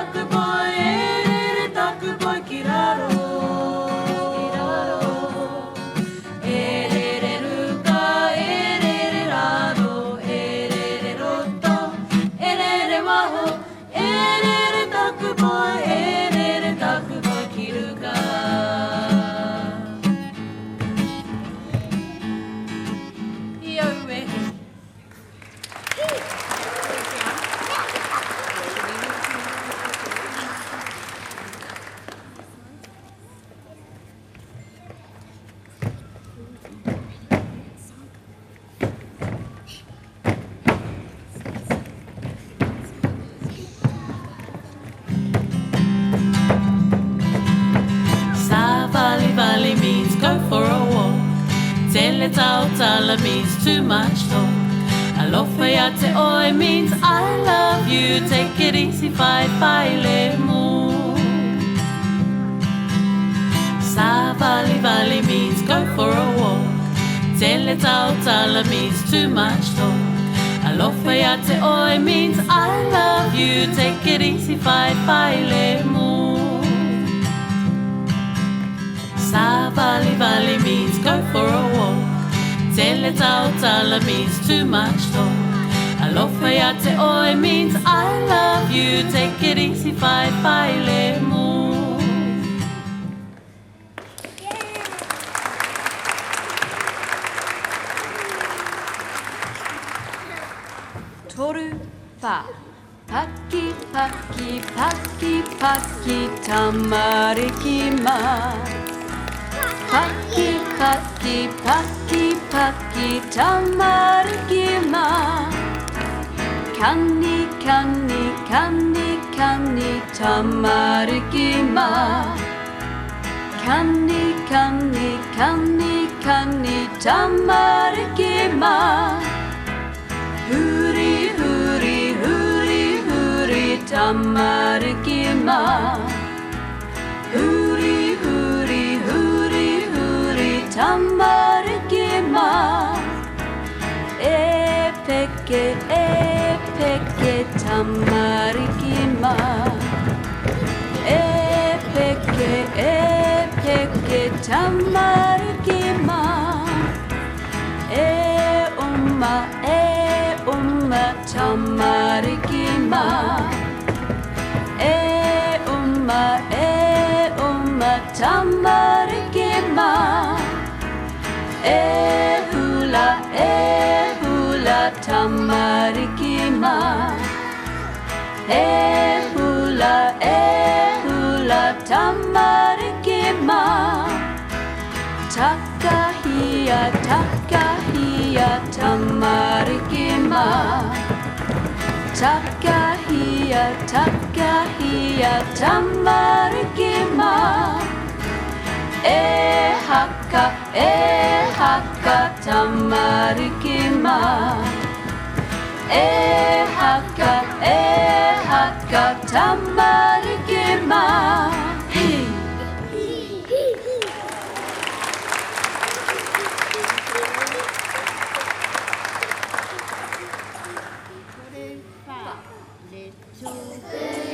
taku boy, e taku boy ki raro. Tele tautala means too much talk. Alofa te oi means I love you. Take it easy, fight, le mu. Sa vali vali means go for a walk. Tele tautala means too much talk. Alofa te oi means I love you. Take it easy, fight, le mu. Sa vali vali means go for a walk. Tele tautala means too much talk. Alofa te oi means I love you. Take it easy, fight, le mu. Toru wha. Paki, paki, paki, paki, tamariki ma. Paki, paki, paki, paki, tamariki ma. Kani, kani, kani, kani, tamariki ma. Kani, kani, kani, kani, tamariki ma. Huri, huri, huri, huri, tamariki ma. Huri, huri, huri, huri, tamariki ma. E peke, tamariki ma. E peke, tamariki ma. E umma, tamariki ma. E umma, tamariki ma. E hula, tamariki ma. E hula, tamariki ma. Takahia, tamariki ma. Takahia, tamariki ma. E haka, tamariki ma. E haka, tamariki ma. Hey. Little baby